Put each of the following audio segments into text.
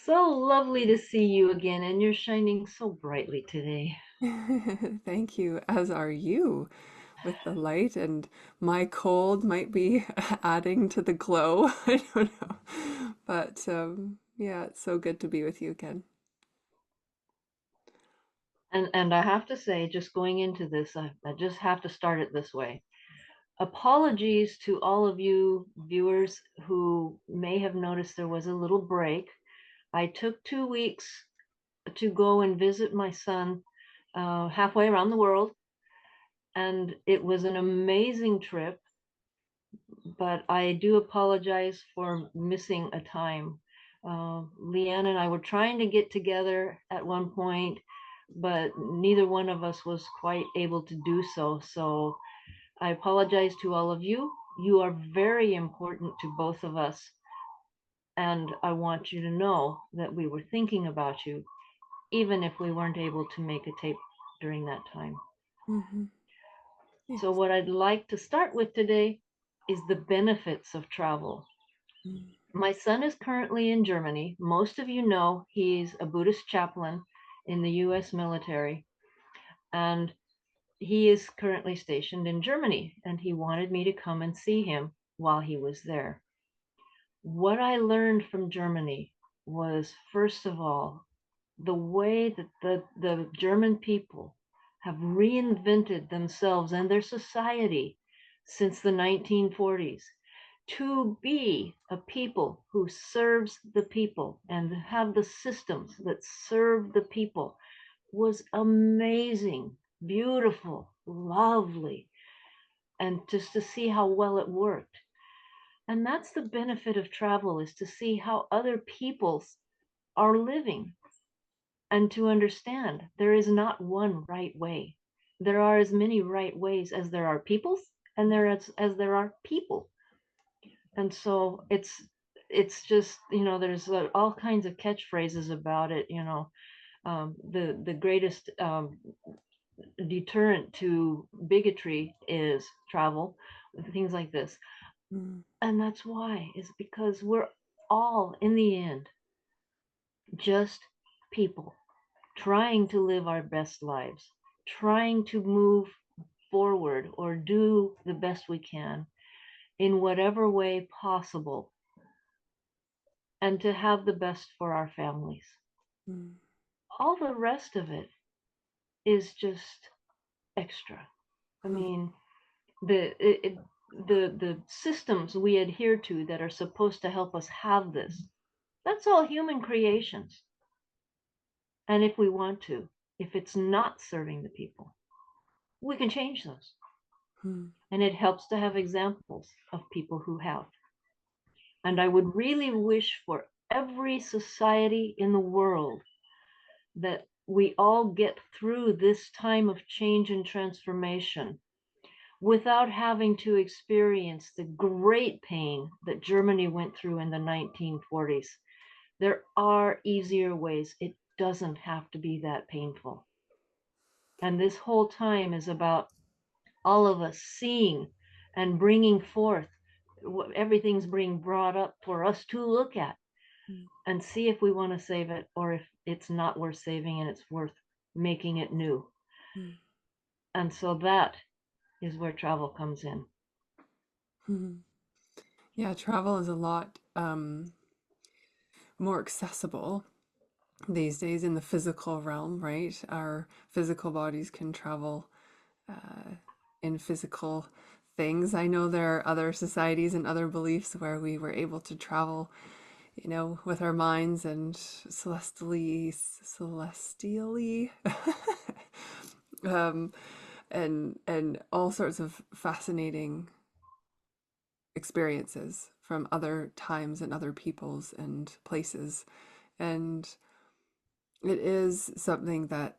So lovely to see you again, and you're shining so brightly today. Thank you, as are you, with the light, and my cold might be adding to the glow. I don't know. But yeah, it's so good to be with you again. And I have to say, just going into this, I just have to start it this way. Apologies to all of you viewers who may have noticed there was a little break. I took 2 weeks to go and visit my son halfway around the world, and it was an amazing trip, but I do apologize for missing a time. Leanne and I were trying to get together at one point, but neither one of us was quite able to do so. So I apologize to all of you. You are very important to both of us. And I want you to know that we were thinking about you, even if we weren't able to make a tape during that time. Hmm. So, Yes. what I'd like to start with today is the benefits of travel. Mm. My son is currently in Germany. Most of you know he's a Buddhist chaplain in the US military, and he is currently stationed in Germany, and he wanted me to come and see him while he was there. What I learned from Germany was, first of all, the way that the German people have reinvented themselves and their society since the 1940s to be a people who serves the people and have the systems that serve the people was amazing, beautiful, lovely, and just to see how well it worked. And that's the benefit of travel, is to see how other peoples are living and to understand there is not one right way. There are as many right ways as there are peoples, and as there are people. And so it's just, there's all kinds of catchphrases about it. The greatest deterrent to bigotry is travel, things like this. Mm. And that's why, is because we're all in the end just people trying to live our best lives, trying to move forward or do the best we can in whatever way possible, and to have the best for our families. Mm. All the rest of it is just extra. I Mm. mean, the it, the systems we adhere to that are supposed to help us have this, that's all human creations. And if we want to, if it's not serving the people, we can change those. Mm. And it helps to have examples of people who have. And I would really wish for every society in the world that we all get through this time of change and transformation without having to experience the great pain that Germany went through in the 1940s. There are easier ways. It doesn't have to be that painful. And this whole time is about all of us seeing and bringing forth everything's being brought up for us to look at Mm. and see if we want to save it or if it's not worth saving and it's worth making it new. Mm. And so that is where travel comes in. Mm. Yeah, travel is a lot more accessible these days in the physical realm, right? Our physical bodies can travel uh, in physical things. I know there are other societies and other beliefs where we were able to travel, with our minds and celestially, um, and all sorts of fascinating experiences from other times and other peoples and places. And it is something that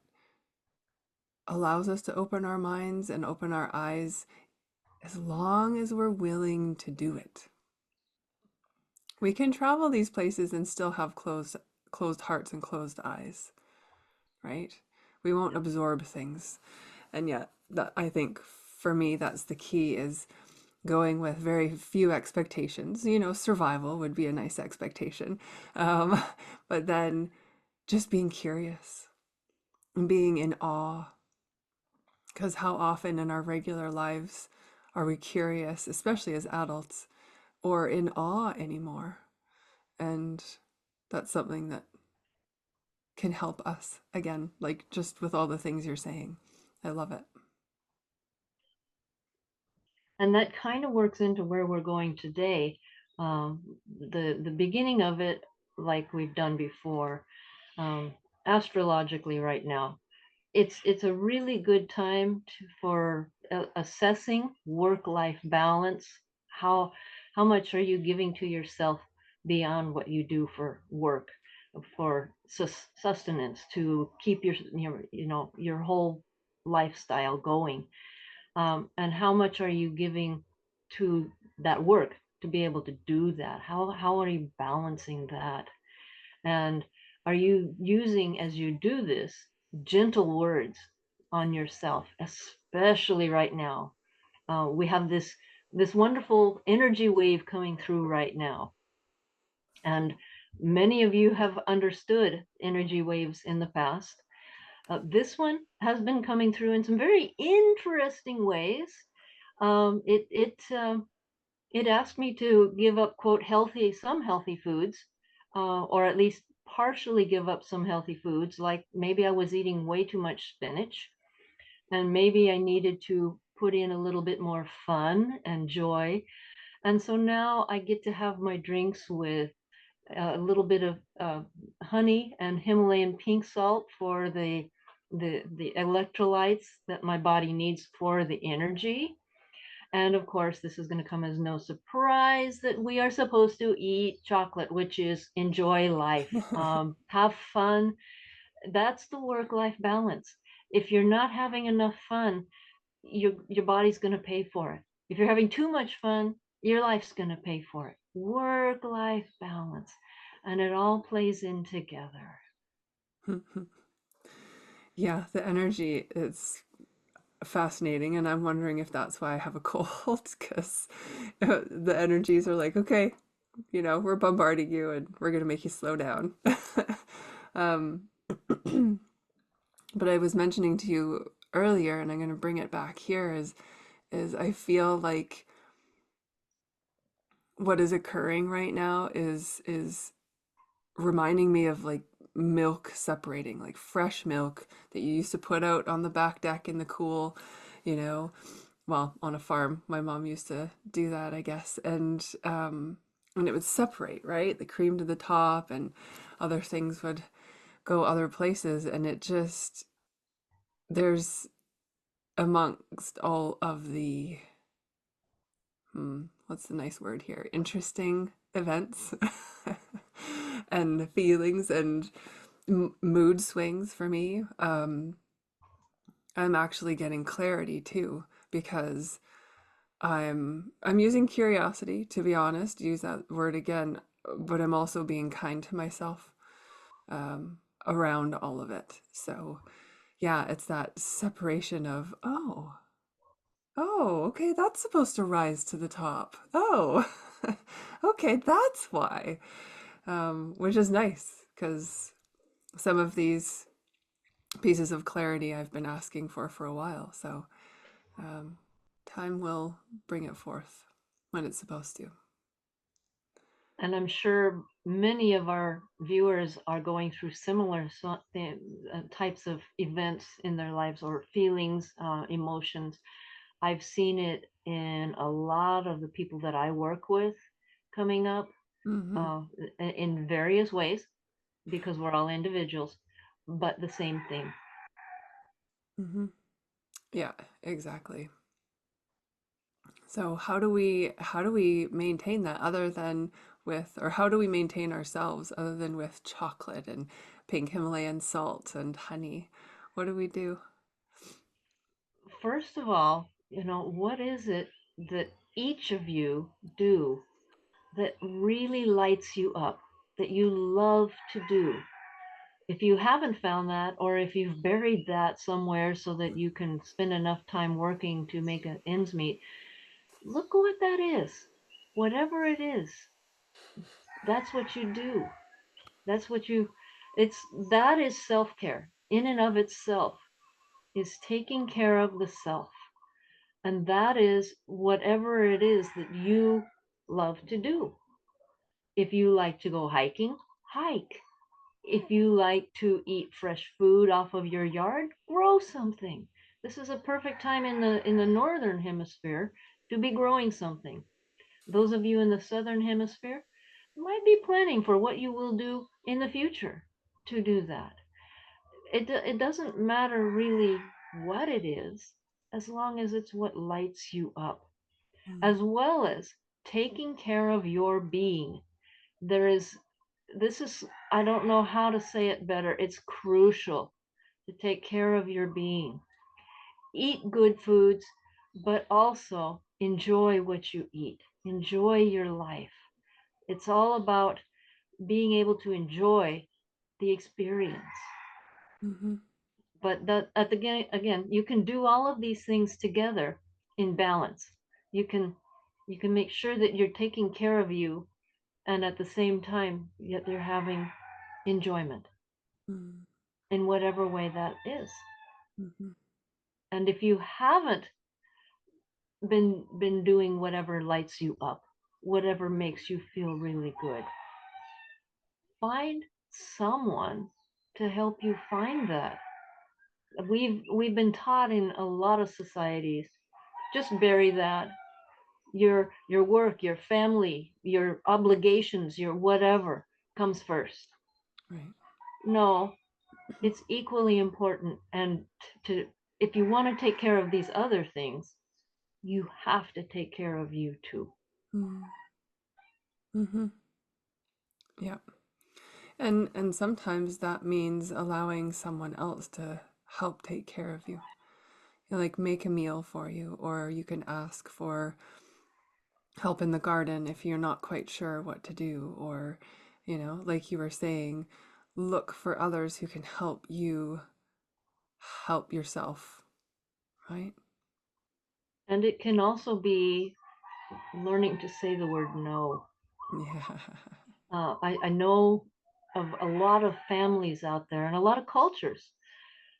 allows us to open our minds and open our eyes as long as we're willing to do it. We can travel these places and still have closed hearts and closed eyes, right? We won't absorb things. And yet that I think for me that's the key is going with very few expectations. Survival would be a nice expectation. But then just being curious and being in awe. Because how often in our regular lives are we curious, especially as adults, or in awe anymore? And that's something that can help us again, like just with all the things you're saying. I love it. And that kind of works into where we're going today. The beginning of it, like we've done before, um, astrologically right now, it's a really good time for assessing work-life balance. How how much are you giving to yourself beyond what you do for work, for sustenance, to keep your whole lifestyle going, and how much are you giving to that work to be able to do that? How are you balancing that? And are you using, as you do this, gentle words on yourself, especially right now? We have this wonderful energy wave coming through right now, and many of you have understood energy waves in the past. This one has been coming through in some very interesting ways. It asked me to give up, quote, some healthy foods, or at least partially give up some healthy foods. Like maybe I was eating way too much spinach, and maybe I needed to put in a little bit more fun and joy. And so now I get to have my drinks with a little bit of honey and Himalayan pink salt for the electrolytes that my body needs for the energy. And of course, this is going to come as no surprise that we are supposed to eat chocolate, which is enjoy life, have fun. That's the work-life balance. If you're not having enough fun, your body's going to pay for it. If you're having too much fun, your life's going to pay for it. Work-life balance, and it all plays in together. Yeah, the energy is fascinating, and I'm wondering if that's why I have a cold because the energies are like, okay, we're bombarding you and we're going to make you slow down. um, but I was mentioning to you earlier, and I'm going to bring it back here, is I feel like what is occurring right now is reminding me of like milk separating, like fresh milk that you used to put out on the back deck in the cool, you know, well, on a farm. My mom used to do that, I guess. And it would separate, right? The cream to the top and other things would go other places. And it just, there's amongst all of the, what's the nice word here? Interesting events and feelings and mood swings for me. I'm actually getting clarity too because I'm using curiosity, to be honest, use that word again, but I'm also being kind to myself around all of it. So yeah, it's that separation of, oh, okay, that's supposed to rise to the top. Oh, okay, that's why. Which is nice because some of these pieces of clarity I've been asking for a while. So um, time will bring it forth when it's supposed to. And I'm sure many of our viewers are going through similar types of events in their lives, or feelings, emotions. I've seen it in a lot of the people that I work with coming up, Mm-hmm. uh, in various ways, because we're all individuals, but the same thing. Mm-hmm. Yeah, exactly. So how do we maintain that other than with, or how do we maintain ourselves other than with chocolate and pink Himalayan salt and honey? What do we do? First of all, what is it that each of you do that really lights you up, that you love to do? If you haven't found that, or if you've buried that somewhere so that you can spend enough time working to make ends meet, Look what that is. Whatever it is, that's what you do. That's what you, it's, that is self care in and of itself, is taking care of the self. And that is whatever it is that you love to do. If you like to go hiking, hike. If you like to eat fresh food off of your yard, grow something. This is a perfect time in the northern hemisphere to be growing something. Those of you in the southern hemisphere might be planning for what you will do in the future to do that. It doesn't matter really what it is, as long as it's what lights you up, Mm, as well as taking care of your being. There is, this is, I don't know how to say it better. It's crucial to take care of your being. Eat good foods, but also enjoy what you eat. Enjoy your life. It's all about being able to enjoy the experience. mhm, But that at the again, you can do all of these things together in balance. You can you can make sure that you're taking care of you, and at the same time yet you're having enjoyment mm, in whatever way that is. mhm, And if you haven't been doing whatever lights you up, whatever makes you feel really good, find someone to help you find that. We've been taught in a lot of societies, just bury that. Your work, your family, your obligations, your whatever comes first. right. No, Mhm, it's equally important. And to, if you want to take care of these other things, you have to take care of you too. mm, mhm, yeah. And sometimes that means allowing someone else to help take care of you. You know, like make a meal for you, or you can ask for help in the garden if you're not quite sure what to do, or, you know, like you were saying, look for others who can help you help yourself, right? And it can also be learning to say the word no. Yeah. I know of a lot of families out there and a lot of cultures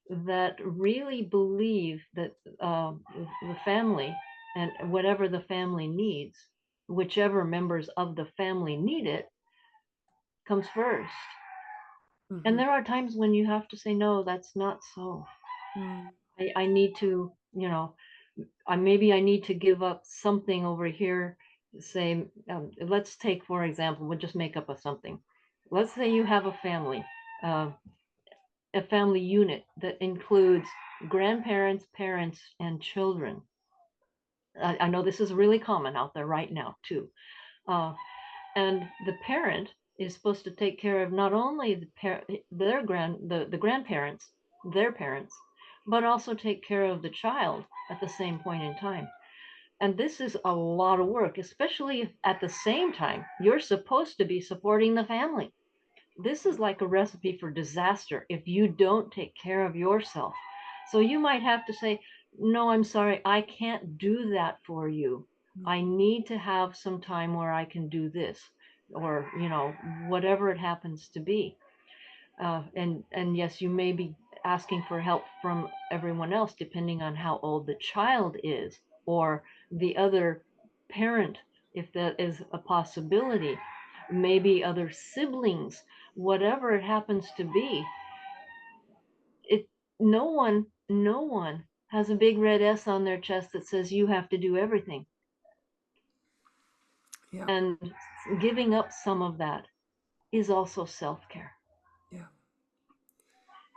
that really believe that the family and whatever the family needs, whichever members of the family need it, comes first. And Hmm. there are times when you have to say, no, that's not so. Mm, I need to, maybe I need to give up something over here. Say, let's take, for example, we'll just make up a something. Let's say you have uh, a family unit that includes grandparents, parents, and children. I know this is really common out there right now too. Uh, and the parent is supposed to take care of not only the grandparents, their parents, but also take care of the child at the same point in time. And this is a lot of work, especially if at the same time you're supposed to be supporting the family. This is like a recipe for disaster if you don't take care of yourself. So you might have to say, no, I'm sorry, I can't do that for you. mm, I need to have some time where I can do this, or, whatever it happens to be. And yes, you may be asking for help from everyone else, depending on how old the child is, or the other parent, if that is a possibility, maybe other siblings, whatever it happens to be. It no one has a big red S on their chest that says you have to do everything. yeah. And giving up some of that is also self-care. Yeah.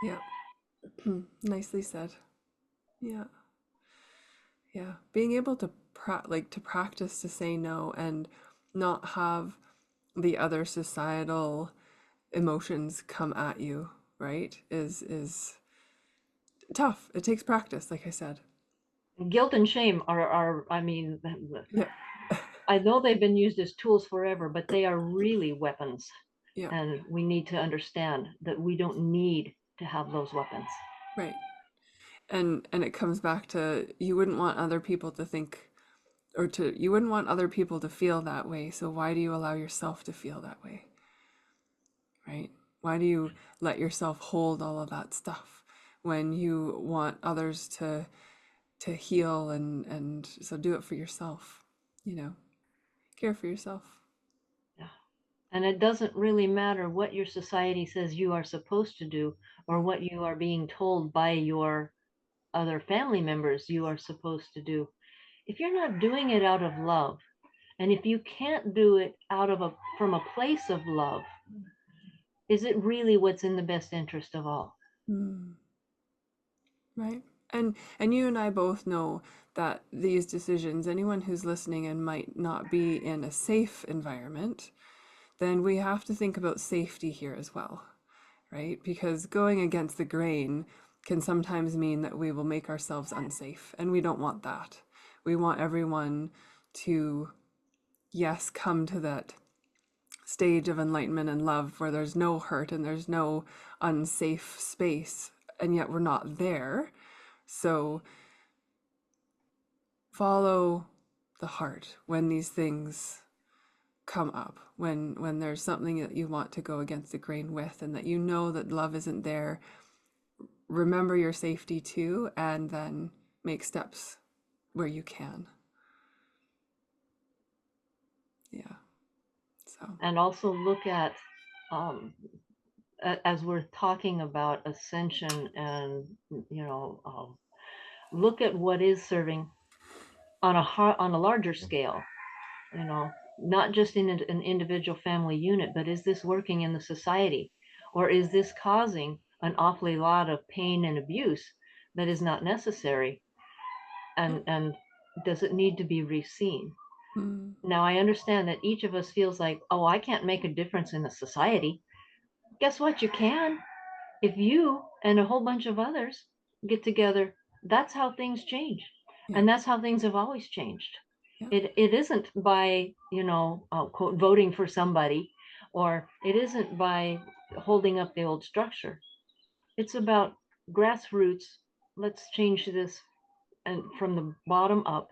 Yeah. Nicely said. Yeah. Yeah. Being able to to practice to say no and not have the other societal emotions come at you, right? Is tough. It takes practice, like I said. Guilt and shame are I mean, Yeah. I know they've been used as tools forever, but they are really weapons. Yeah. And we need to understand that we don't need to have those weapons. Right. And it comes back to you wouldn't want other people to think or to, you wouldn't want other people to feel that way. So why do you allow yourself to feel that way? Right? Why do you let yourself hold all of that stuff when you want others to heal, and so do it for yourself, you know, care for yourself. Yeah. And it doesn't really matter what your society says you are supposed to do or Mm. what you are being told by your other family members you are supposed to do. If you're not doing it out of love, and if you can't do it out of a from a place of love, is it really what's in the best interest of all? Mm. Right. And you and I both know that these decisions, anyone who's listening and might not be in a safe environment, then we have to think about safety here as well, right? Because going against the grain can sometimes mean that we will make ourselves unsafe, and we don't want that. We want everyone to, yes, come to that stage of enlightenment and love where there's no hurt and there's no unsafe space, and yet we're not there. So follow the heart when these things come up, when there's something that you want to go against the grain with, and that you know that love isn't there. Remember your safety too, and then make steps where you can. Yeah. So. And also look at, um, as we're talking about ascension and, look at what is serving on on a larger scale, you know, not just in an individual family unit, but is this working in the society? Or is this causing an awfully lot of pain and abuse that is not necessary? Yep. And does it need to be reseen? Mm. Now, I understand that each of us feels like, oh, I can't make a difference in the society. Guess what? You can. If you and a whole bunch of others get together, that's how things change. Yeah. And that's how things have always changed. Yeah. It isn't by, quote, voting for somebody, or it isn't by holding up the old structure. It's about grassroots. Let's change this and from the bottom up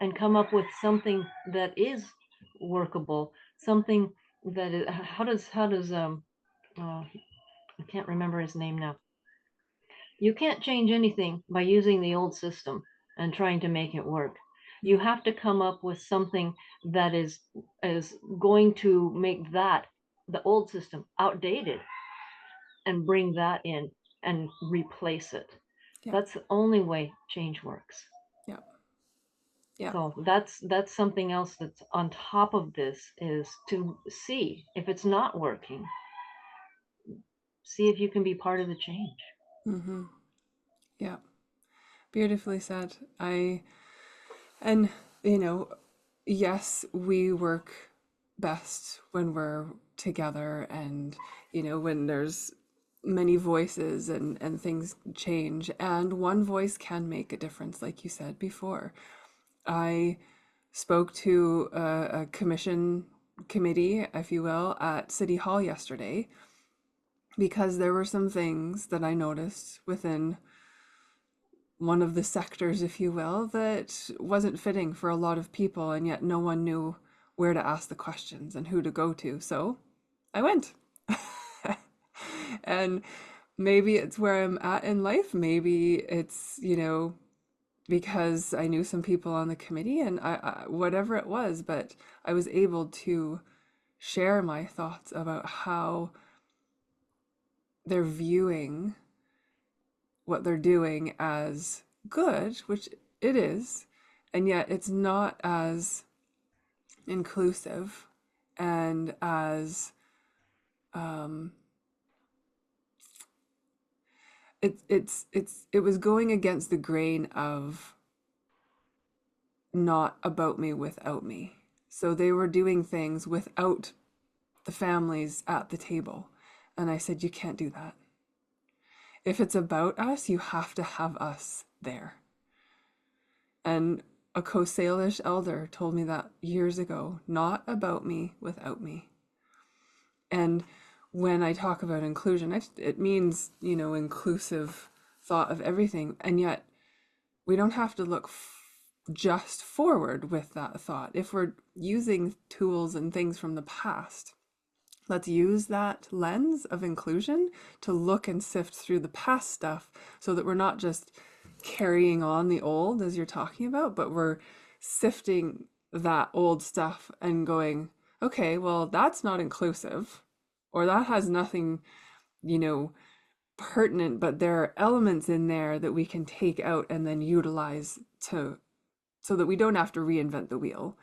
and come up with something that is workable, something that is, how does uh, I can't remember his name now. You can't change anything by using the old system and trying to make it work. You Mm. have to come up with something that is going to make that the old system outdated and bring that in and replace it. Yeah. That's the only way change works. Yeah. Yeah. So that's something else that's on top of this is to see if it's not working, see if you can be part of the change. Mm-hmm. Yeah. Beautifully said. And, you know, yes, we work best when we're together, and, when there's many voices, and things change. And one voice can make a difference, like you said before. I spoke to a committee, if you will, at City Hall yesterday, because there were some things that I noticed within one of the sectors, if you will, that wasn't fitting for a lot of people, and yet no one knew where to ask the questions and who to go to. So I went. And maybe it's where I'm at in life. Maybe it's, because I knew some people on the committee, and whatever it was, but I was able to share my thoughts about how they're viewing what they're doing as good, which it is, and yet it's not as inclusive and as um, it was going against the grain of not about me without me. So they were doing things without the families at the table. And I said, you can't do that. If it's about us, you have to have us there. And a Coast Salish elder told me that years ago, not about me without me. And when I talk about inclusion, it means, inclusive thought of everything. And yet we don't have to look just forward with that thought. If we're using tools and things from the past, let's use that lens of inclusion to look and sift through the past stuff so that we're not just carrying on the old, as you're talking about, but we're sifting that old stuff and going, okay, well, that's not inclusive, or that has nothing, you know, pertinent, but there are elements in there that we can take out and then utilize to so that we don't have to reinvent the wheel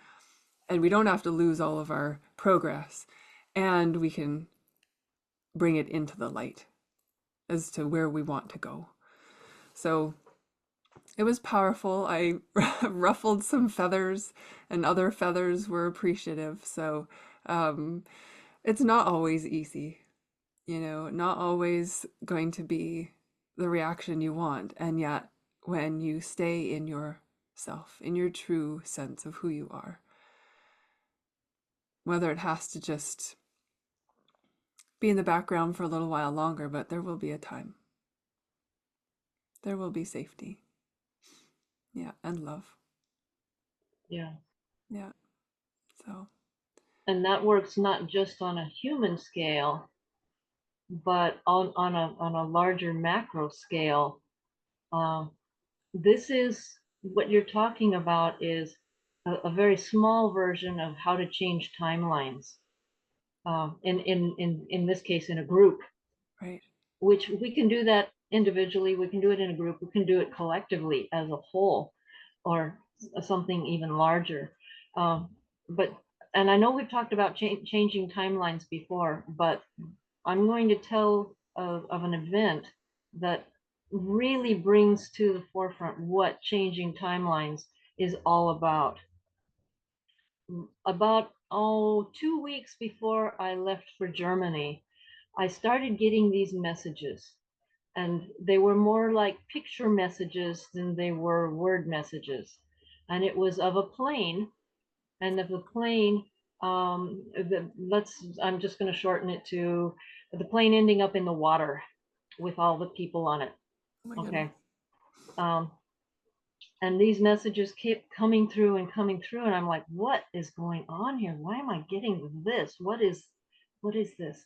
and we don't have to lose all of our progress, and we can bring it into the light as to where we want to go. So it was powerful. I ruffled some feathers, and other feathers were appreciative. So um, it's not always easy, you know, not always going to be the reaction you want. And yet, when you stay in yourself, in your true sense of who you are, whether it has to just be in the background for a little while longer, but there will be a time. There will be safety. Yeah, and love. Yeah. Yeah. So, And that works not just on a human scale, but on a larger macro scale. Um, this is what you're talking about is a very small version of how to change timelines. In this case, in a group, right. which we can do that individually, we can do it in a group, we can do it collectively as a whole, or something even larger. Um, but and I know we've talked about changing timelines before, but I'm going to tell of an event that really brings to the forefront what changing timelines is all about. About 2 weeks before I left for Germany, I started getting these messages, and they were more like picture messages than they were word messages. And it was of a plane, and of the plane, I'm just going to shorten it to the plane ending up in the water with all the people on it. Oh my goodness. Okay. Um, and these messages kept coming through and coming through, and I'm like, what is going on here? Why am I getting this? What is this?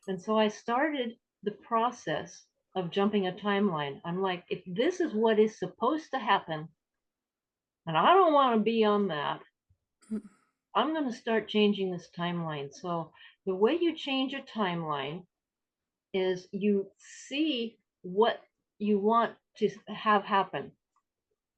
And so I started the process of jumping a timeline. I'm like, if this is what is supposed to happen, and I don't want to be on that, I'm going to start changing this timeline. So the way you change a timeline is you see what you want to have happen,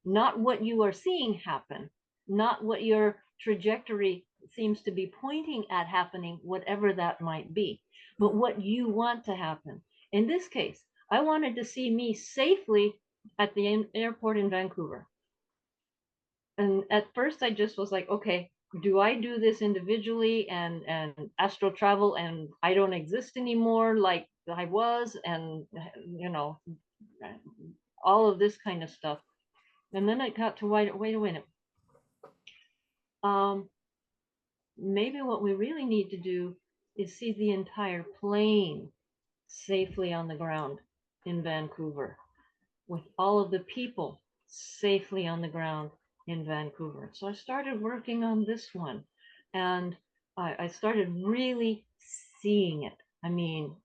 not what you are seeing happen, not what your trajectory seems to be pointing at happening, whatever that might be, but Mm-hmm. what you want to happen. In this case, I wanted to see me safely at the airport in Vancouver. And at first, I just was like, okay, do I do this individually and astral travel and I don't exist anymore like I was, and you know, all of this kind of stuff. And then I got to wait a minute. Um, Maybe what we really need to do is see the entire plane safely on the ground in Vancouver, with all of the people safely on the ground in Vancouver. So I started working on this one, and I started really seeing it. I mean,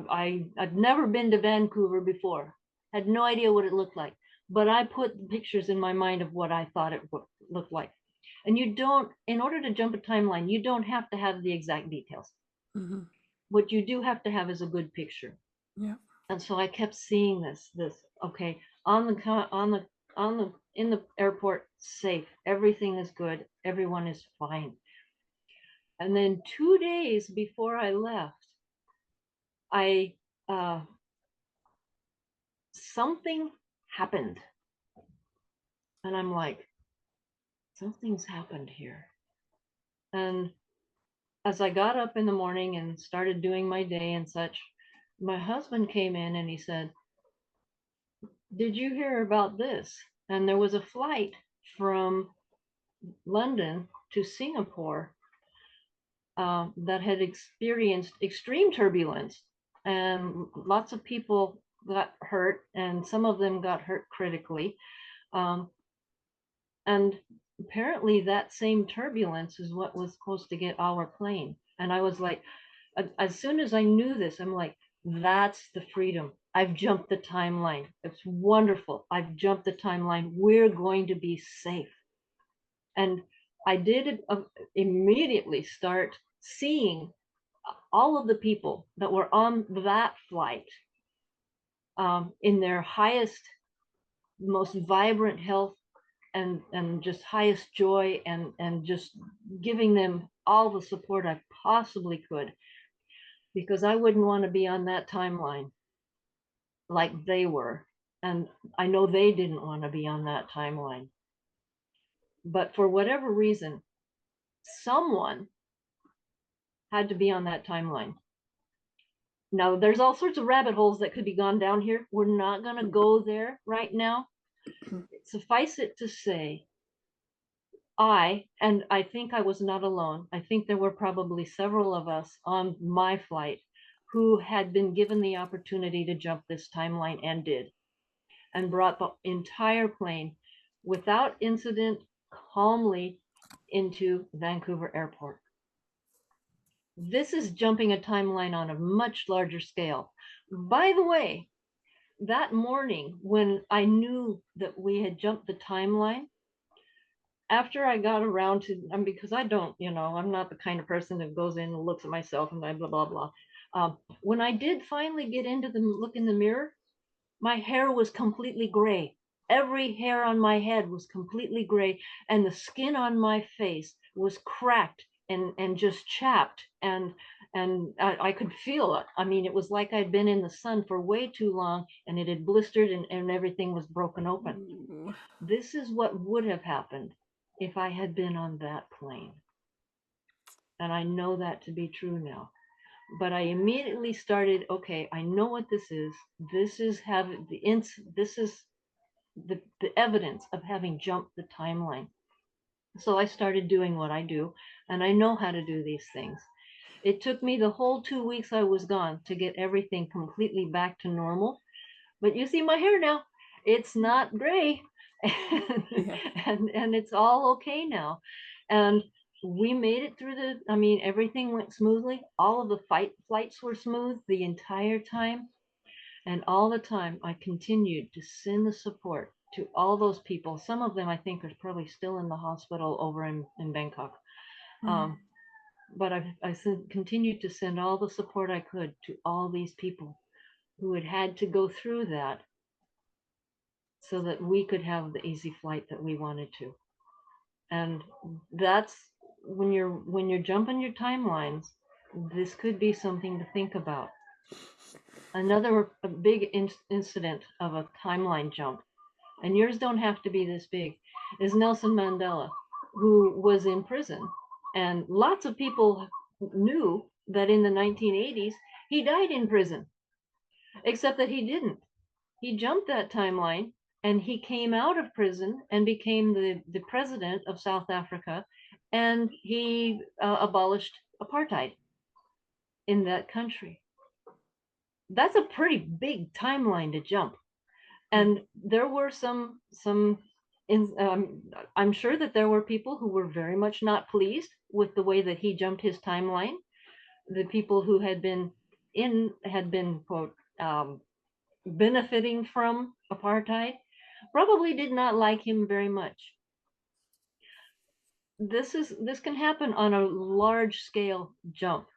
I've never been to Vancouver before, had no idea what it looked like, but I put pictures in my mind of what I thought it would look like. And you don't, in order to jump a timeline, you don't have to have the exact details. Mm-hmm. What you do have to have is a good picture. Yeah. And so I kept seeing this, okay, in the airport, safe, everything is good, everyone is fine. And then 2 days before I left, I uh, something happened. And I'm like, something's happened here. And as I got up in the morning and started doing my day and such, my husband came in and he said, did you hear about this? And there was a flight from London to Singapore that had experienced extreme turbulence, and lots of people got hurt, and some of them got hurt critically. Um, And apparently that same turbulence is what was supposed to get our plane. And I was like, as soon as I knew this, I'm like, that's the freedom. I've jumped the timeline. It's wonderful. I've jumped the timeline. We're going to be safe. And I did immediately start seeing all of the people that were on that flight in their highest, most vibrant health and just highest joy and just giving them all the support I possibly could, because I wouldn't want to be on that timeline like they were. And I know they didn't want to be on that timeline. But for whatever reason, someone had to be on that timeline. Now, there's all sorts of rabbit holes that could be gone down here. We're not going to go there right now. Suffice it to say, and I think I was not alone. I think there were probably several of us on my flight who had been given the opportunity to jump this timeline and did, and brought the entire plane without incident calmly into Vancouver Airport. This is jumping a timeline on a much larger scale. By the way, that morning when I knew that we had jumped the timeline, after I got around to, because I don't, I'm not the kind of person that goes in and looks at myself and blah, blah, blah, blah. When I did finally get into the look in the mirror, my hair was completely gray. Every hair on my head was completely gray, and the skin on my face was cracked and just chapped, and I could feel it. I mean, it was like I'd been in the sun for way too long, and it had blistered, and everything was broken open. Ooh. This is what would have happened if I had been on that plane. And I know that to be true now. But I immediately started, okay, I know what this is. This is the evidence of having jumped the timeline. So I started doing what I do, and I know how to do these things. It took me the whole 2 weeks I was gone to get everything completely back to normal. But you see my hair now, it's not gray. Yeah. and it's all okay now. And we made it through everything went smoothly. All of the flights were smooth the entire time. And all the time I continued to send the support to all those people. Some of them I think are probably still in the hospital over in Bangkok. Mm. Um, but continued to send all the support I could to all these people who had to go through that so that we could have the easy flight that we wanted to. And that's when you're jumping your timelines, this could be something to think about. Another big incident of a timeline jump, and yours don't have to be this big, is Nelson Mandela, who was in prison. And lots of people knew that in the 1980s he died in prison, except that he didn't. He jumped that timeline, and he came out of prison and became the president of South Africa, and he abolished apartheid in that country. That's a pretty big timeline to jump. Mm. And there were I'm sure that there were people who were very much not pleased with the way that he jumped his timeline. The people who had been quote benefiting from apartheid probably did not like him very much. This can happen on a large scale jump,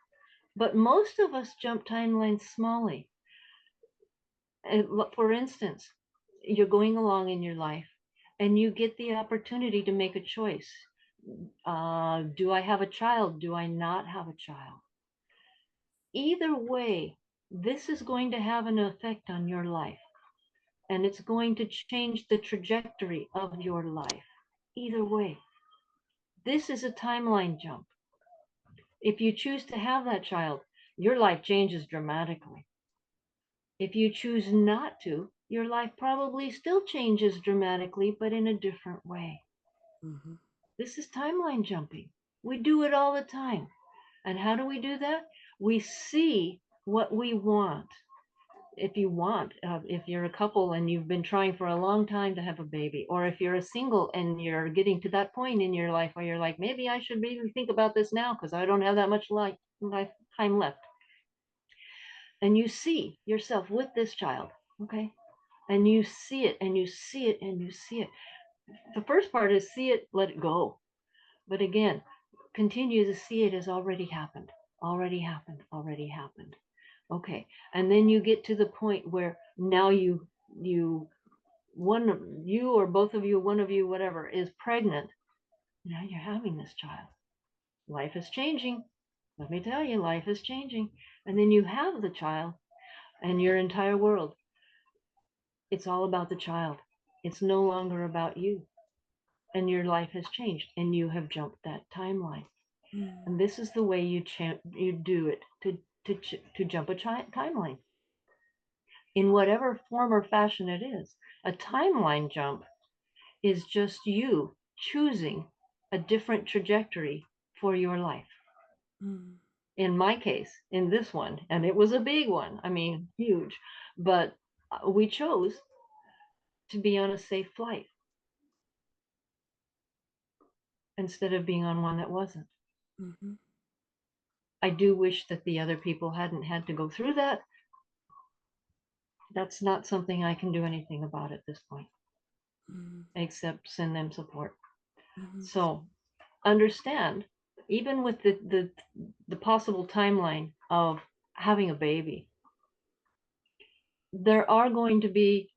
but most of us jump timelines smally. For instance, you're going along in your life and you get the opportunity to make a choice. Do I have a child? Do I not have a child? Either way, this is going to have an effect on your life, and it's going to change the trajectory of your life. Either way, this is a timeline jump. If you choose to have that child, your life changes dramatically. If you choose not to, your life probably still changes dramatically, but in a different way. Mm-hmm. This is timeline jumping. We do it all the time. And how do we do that? We see what we want. if you want, if you're a couple and you've been trying for a long time to have a baby, or if you're a single and you're getting to that point in your life where you're like, maybe I should really think about this now because I don't have that much life time left, and you see yourself with this child, okay, and you see it and you see it and you see it. The first part is see it, let it go. But again, continue to see it as already happened, already happened, already happened. Okay. And then you get to the point where now you one you or both of you, one of you, whatever, is pregnant. Now you're having this child. Life is changing. Let me tell you, life is changing. And then you have the child and your entire world. It's all about the child. It's no longer about you. And your life has changed and you have jumped that timeline. Mm. And this is the way you do it to jump a timeline in whatever form or fashion it is. A timeline jump is just you choosing a different trajectory for your life. Mm. In my case, in this one, and it was a big one, I mean, huge, but we chose to be on a safe flight instead of being on one that wasn't. Mhm. I do wish that the other people hadn't had to go through that. That's not something I can do anything about at this point, Mhm. except send them support. Mhm. So understand, even with the possible timeline of having a baby, there are going to be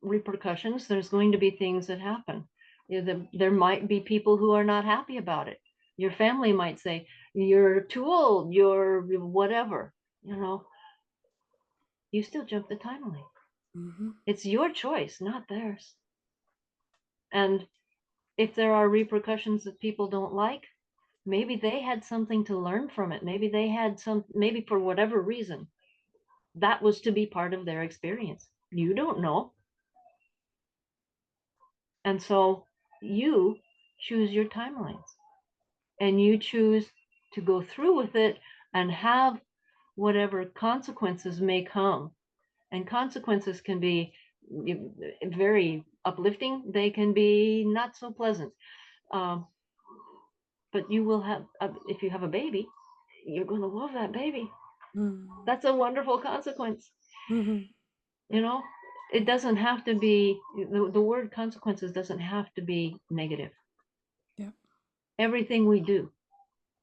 repercussions. There's going to be things that happen. There might be people who are not happy about it. Your family might say, you're too old, you're whatever, you know, you still jump the timeline. Mhm. It's your choice, not theirs. And if there are repercussions that people don't like, maybe they had something to learn from it. Maybe they had maybe for whatever reason, that was to be part of their experience. You don't know. And so you choose your timelines and you choose to go through with it and have whatever consequences may come. And consequences can be very uplifting, they can be not so pleasant. Um, but you will have, if you have a baby, you're going to love that baby. Mm. That's a wonderful consequence. Mhm. You know, it doesn't have to be, the word consequences doesn't have to be negative. Yep. Everything we do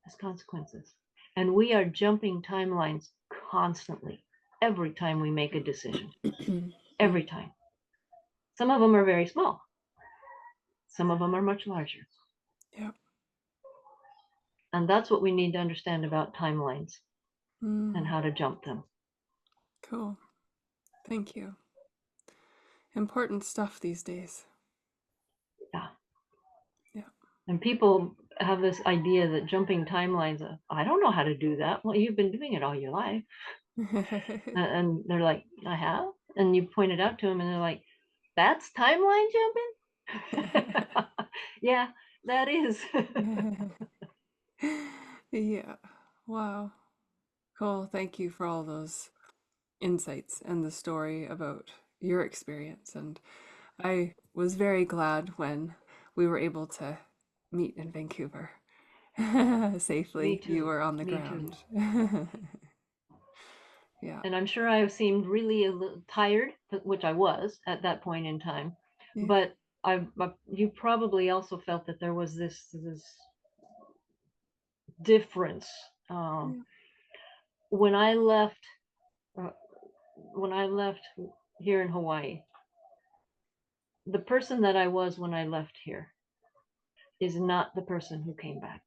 has consequences. And we are jumping timelines constantly, every time we make a decision, Mm. every time. Some of them are very small, some of them are much larger. Yep. And that's what we need to understand about timelines and Mm. how to jump them. Cool. Thank you. Important stuff these days. Yeah. Yeah. And people have this idea that jumping timelines, I don't know how to do that. Well, you've been doing it all your life. And they're like, I have. And you point it out to them and they're like, that's timeline jumping? Yeah, that is. Yeah. Wow. Cool. Thank you for all those insights and the story about your experience. And I was very glad when we were able to meet in Vancouver Me safely. You too. were on the Me too. ground. Yeah. And I'm sure I seemed really a little tired, which I was at that point in time. Yeah. But you probably also felt that there was this difference. Um, Yeah. when I left, uh, when I left here in Hawaii, the person that I was when I left here is not the person who came back.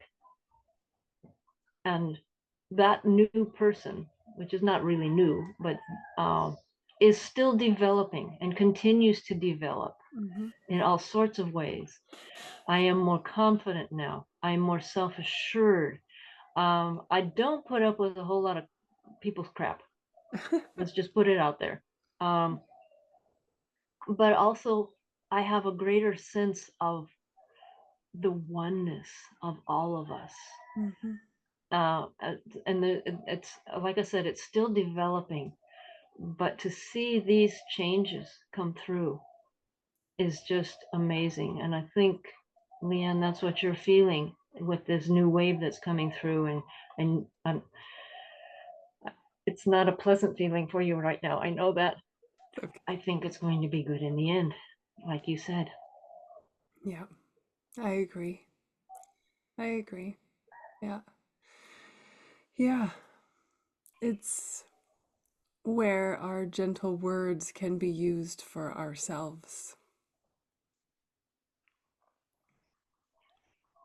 And that new person, which is not really new, but is still developing and continues to develop Mm-hmm. in all sorts of ways. I am more confident now. I'm more self assured. I don't put up with a whole lot of people's crap. Let's just put it out there. Um, but also, I have a greater sense of the oneness of all of us. Mm-hmm. Uh, and it's like I said, it's still developing, But to see these changes come through is just amazing. And I think, Leanne, that's what you're feeling with this new wave that's coming through. And it's not a pleasant feeling for you right now. I know that. Okay. I think it's going to be good in the end, like you said. Yeah, I agree. I agree. Yeah. Yeah. It's where our gentle words can be used for ourselves.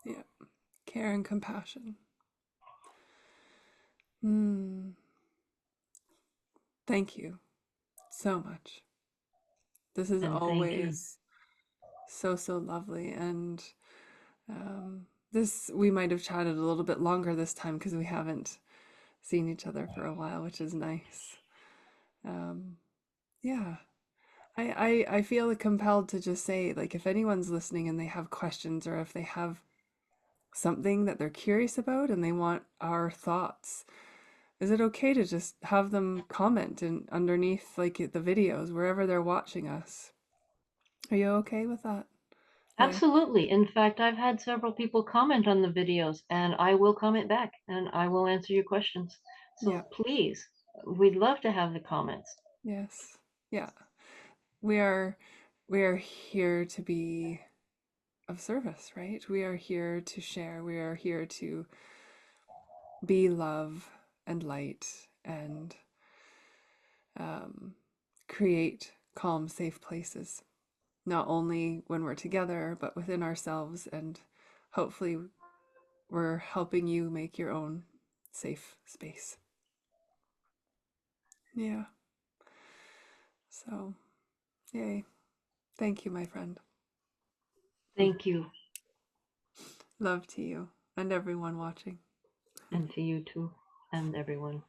Yeah. Care and compassion. Mm. Thank you so much. This is And thank you. always so, so lovely. And this, we might have chatted a little bit longer this time because we haven't seen each other for a while, which is nice. Um, yeah. I feel compelled to just say, like, if anyone's listening and they have questions or if they have something that they're curious about and they want our thoughts, is it okay to just have them comment and underneath like the videos wherever they're watching us? Are you okay with that, Lay? Absolutely. In fact, I've had several people comment on the videos, and I will comment back and I will answer your questions. Yeah. So please, we'd love to have the comments. Yes. Yeah. We are we are here to be of service, right? We are here to share. We are here to be love and light and um, create calm, safe places, not only when we're together, but within ourselves. And hopefully, we're helping you make your own safe space. Yeah. So, yay. Thank you, my friend. Thank you, Love to you and everyone watching. and to you too, and everyone.